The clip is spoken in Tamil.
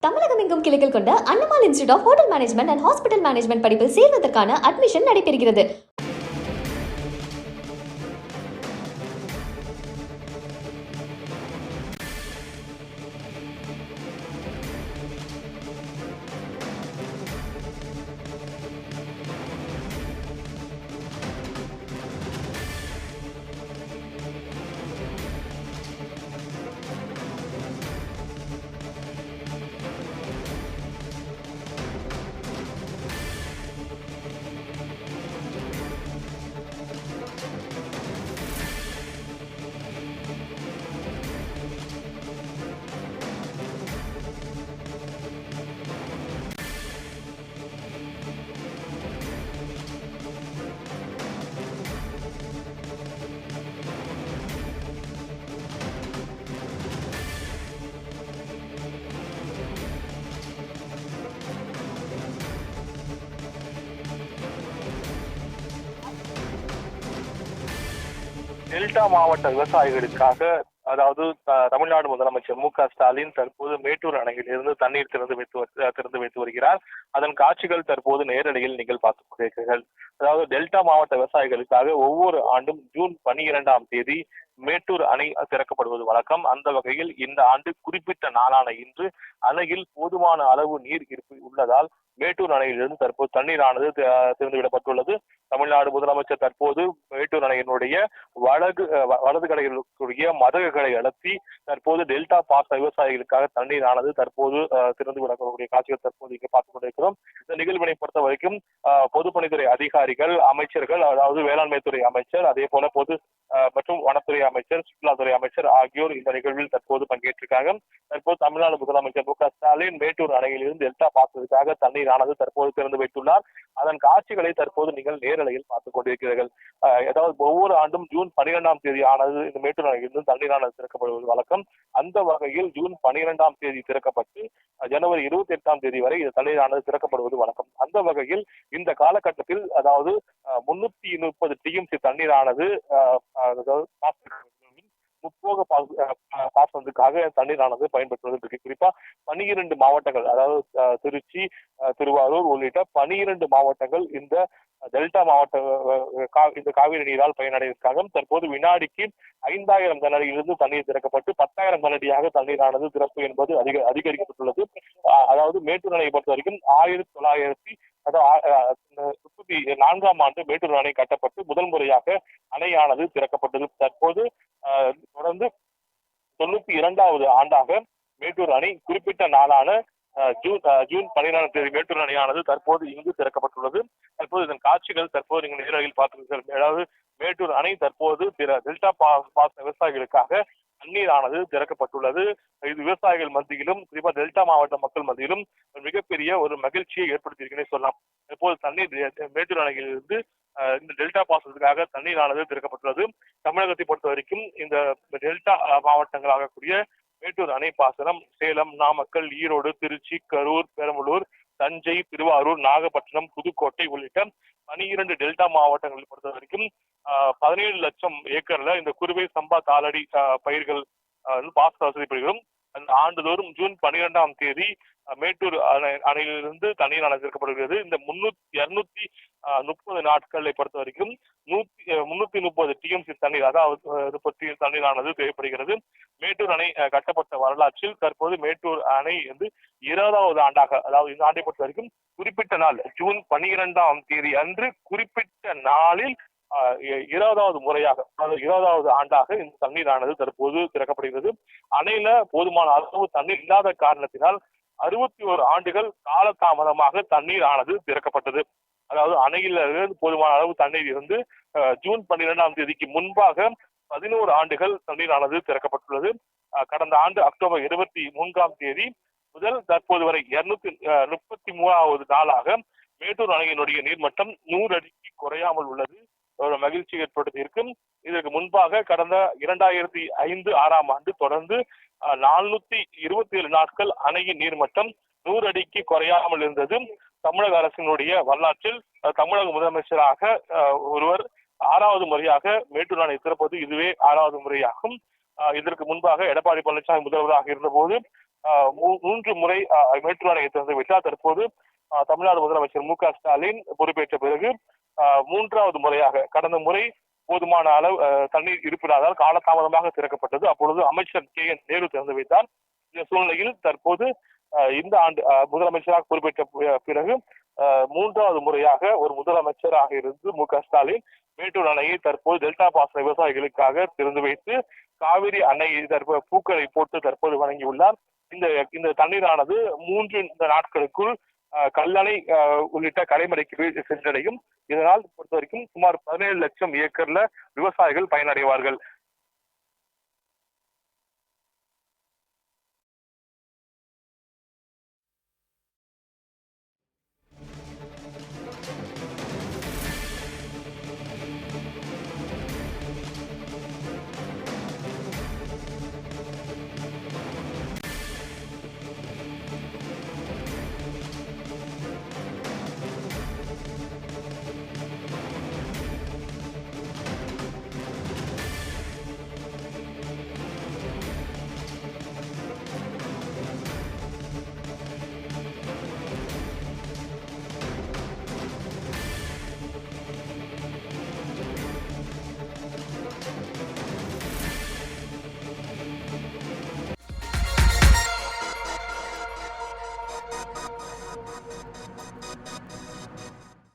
தமிழகம் எங்கும் கிளைகள் கொண்ட Annamal institute of hotel management and hospital management படிப்பில் சேர்வதற்கான அட்மிஷன் நடைபெறுகிறது. டெல்டா மாவட்ட விவசாயிகளுக்காக அதாவது தமிழ்நாடு முதலமைச்சர் மு.க.ஸ்டாலின் தற்போது மேட்டூர் அணையில் இருந்து தண்ணீர் திறந்து வைத்து வருகிறார். அதன் காட்சிகள் தற்போது நேரடியில் நீங்கள் பார்த்துக் கொண்டிருக்கிறீர்கள். அதாவது டெல்டா மாவட்ட விவசாயிகளுக்காக ஒவ்வொரு ஆண்டும் ஜூன் 12ஆம் தேதி மேட்டூர் அணை திறக்கப்படுவது வழக்கம். அந்த வகையில் இந்த ஆண்டு குறிப்பிட்ட நாளான இன்று அணையில் போதுமான அளவு நீர் இருப்பு உள்ளதால் மேட்டூர் அணையிலிருந்து தற்போது தண்ணீரானது திறந்துவிடப்பட்டுள்ளது. தமிழ்நாடு முதலமைச்சர் தற்போது மேட்டூர் அணையினுடைய வலது கரையில் இருக்கக்கூடிய மதகுகளை அழுத்தி தற்போது டெல்டா பாச விவசாயிகளுக்காக தண்ணீரானது தற்போது திறந்து விடக்கூடிய காட்சிகள் தற்போது இங்கே பார்த்துக் கொண்டிருக்கிறோம். இந்த நிகழ்வினை பொறுத்த வரைக்கும் பொதுப்பணித்துறை அதிகாரிகள், அமைச்சர்கள், அதாவது வேளாண்மை துறை அமைச்சர், அதே போல பொது மற்றும் வனத்துறை அமைச்சர், சுற்றுலாத்துறை அமைச்சர் ஆகியோர் இந்த நிகழ்வில் தற்போது பங்கேற்றிருக்காங்க. தற்போது தமிழ்நாடு முதலமைச்சர் மு.க.ஸ்டாலின் மேட்டூர் அணையில் இருந்து டெல்டா பாசனத்திற்காக தண்ணீரானது தற்போது திறந்து வைத்துள்ளார். அதன் காட்சிகளை தற்போது நீங்கள் நேரலையில் பார்த்துக் கொண்டிருக்கிறீர்கள். அதாவது ஒவ்வொரு ஆண்டும் ஜூன் 12ஆம் தேதி ஆனது இந்த மேட்டூர் அணையிலிருந்து தண்ணீரானது திறக்கப்படுவது வழக்கம். அந்த வகையில் ஜூன் 12ஆம் தேதி திறக்கப்பட்டு ஜனவரி 28ஆம் தேதி வரை இந்த தண்ணீரானது திறக்கப்படுவது வழக்கம். அந்த வகையில் இந்த காலகட்டத்தில் அதாவது 330 டிஎம்சி தண்ணீரானது முப்போக பாசனத்துக்காக தண்ணீரானது பயன்படுத்துவதற்கு குறிப்பா 12 மாவட்டங்கள், அதாவது திருச்சி, திருவாரூர் உள்ளிட்ட 12 மாவட்டங்கள் இந்த டெல்டா மாவட்ட இந்த காவிரி நீரால் பயனடைவதற்காக தற்போது வினாடிக்கு 5000 கனஅடியிலிருந்து தண்ணீர் திறக்கப்பட்டு 10,000 கனஅடியாக தண்ணீரானது திறப்பு என்பது அதிகரிக்கப்பட்டுள்ளது. அதாவது மேட்டூர் அணையை பொறுத்த வரைக்கும் 1934ஆம் ஆண்டு மேட்டூர் அணை கட்டப்பட்டு முதல் முறையாக அணையானது திறக்கப்பட்டது. தற்போது தொடர்ந்து 92வது ஆண்டாக மேட்டூர் அணை குறிப்பிட்ட நாளான ஜூன் 14ஆம் தேதி மேட்டூர் அணையானது தற்போது இங்கு திறக்கப்பட்டுள்ளது. தற்போது இதன் காட்சிகள் தற்போது நீங்கள் நேரடியில் பார்த்திருக்கிறீர்கள். அதாவது மேட்டூர் அணை தற்போது டெல்டா பாசன விவசாயிகளுக்காக தண்ணீரானது திறக்கப்பட்டுள்ளது. இது விவசாயிகள் மத்தியிலும் குறிப்பா டெல்டா மாவட்ட மக்கள் மத்தியிலும் மிகப்பெரிய ஒரு மகிழ்ச்சியை ஏற்படுத்தியிருக்கிறேன் சொல்லலாம். தற்போது தண்ணீர் மேட்டூர் அணையிலிருந்து இந்த டெல்டா பாசனத்துக்காக தண்ணீரானது திறக்கப்பட்டுள்ளது. தமிழகத்தை பொறுத்த வரைக்கும் இந்த டெல்டா மாவட்டங்களாகக்கூடிய மேட்டூர் அணை பாசனம் சேலம், நாமக்கல், ஈரோடு, திருச்சி, கரூர், பெரம்பலூர், தஞ்சை, திருவாரூர், நாகப்பட்டினம், புதுக்கோட்டை உள்ளிட்ட 12 டெல்டா மாவட்டங்களை பொறுத்த வரைக்கும் 17 லட்சம் ஏக்கர்ல இந்த குறுவை, சம்பா, தாளடி பயிர்கள் பாசன வசதி பெறுகிறோம். அந்த ஆண்டுதோறும் ஜூன் 12ஆம் தேதி மேட்டூர் அணையிலிருந்து தண்ணீரானது திறக்கப்படுகிறது. இந்த 230 நாட்களை பொறுத்த வரைக்கும் 330 டிஎம்சி தண்ணீர், அதாவது தண்ணீரானது தேவைப்படுகிறது. மேட்டூர் அணை கட்டப்பட்ட வரலாற்றில் தற்போது மேட்டூர் அணை வந்து 20வது ஆண்டாக, அதாவது இந்த ஆண்டை பொறுத்த வரைக்கும் குறிப்பிட்ட நாள் ஜூன் 12ஆம் தேதி அன்று குறிப்பிட்ட நாளில் 20வது முறையாக, அதாவது 20வது ஆண்டாக இந்த தண்ணீரானது தற்போது திறக்கப்படுகிறது. அணையில போதுமான அளவு தண்ணீர் இல்லாத காரணத்தினால் 61 ஆண்டுகள் காலதாமதமாக தண்ணீர் ஆனது திறக்கப்பட்டது. அதாவது அணையில் போதுமான அளவு தண்ணீர் இருந்து ஜூன் 12ஆம் தேதிக்கு முன்பாக 11 ஆண்டுகள் தண்ணீரானது திறக்கப்பட்டுள்ளது. கடந்த ஆண்டு அக்டோபர் 23ஆம் தேதி முதல் தற்போது வரை 233வது நாளாக மேட்டூர் அணையினுடைய நீர்மட்டம் 100 அடிக்கு குறையாமல் உள்ளது. ஒரு மகிழ்ச்சி ஏற்படுத்தி இருக்கும். இதற்கு முன்பாக கடந்த 2005-6ஆம் ஆண்டு தொடர்ந்து 427 நாட்கள் அணையின் நீர்மட்டம் 100 அடிக்கு குறையாமல் இருந்தது. தமிழக அரசினுடைய வரலாற்றில் தமிழக முதலமைச்சராக ஒருவர் 6வது முறையாக மேட்டூர் அணை திறப்பது இதுவே 6வது முறையாகும். இதற்கு முன்பாக எடப்பாடி பழனிசாமி முதல்வராக இருந்தபோது மூன்று முறை மேட்டூர் அணையை திறந்து விட்டார். தற்போது தமிழ்நாடு முதலமைச்சர் மு க ஸ்டாலின் பொறுப்பேற்ற பிறகு மூன்றாவது முறையாக, கடந்த முறை போதுமான அளவு தண்ணீர் இருப்பதால் காலதாமதமாக திறக்கப்பட்டது. அப்பொழுது அமைச்சர் கே என் நேரு திறந்து வைத்தார். இந்த சூழ்நிலையில் தற்போது இந்த ஆண்டு முதலமைச்சராக பொறுப்பேற்ற பிறகு மூன்றாவது முறையாக ஒரு முதலமைச்சராக இருந்து மு க ஸ்டாலின் மேட்டூர் அணையை தற்போது டெல்டா பாசன விவசாயிகளுக்காக திறந்து வைத்து காவிரி அணையை பூக்களை போட்டு தற்போது வழங்கியுள்ளார். இந்த தண்ணீரானது 3 நாட்களுக்குள் கல்லணை உள்ளிட்ட கடைமடைக்கு சென்றடையும். இதனால் பொறுத்த வரைக்கும் சுமார் 17 லட்சம் ஏக்கர்ல விவசாயிகள் பயனடைவார்கள்.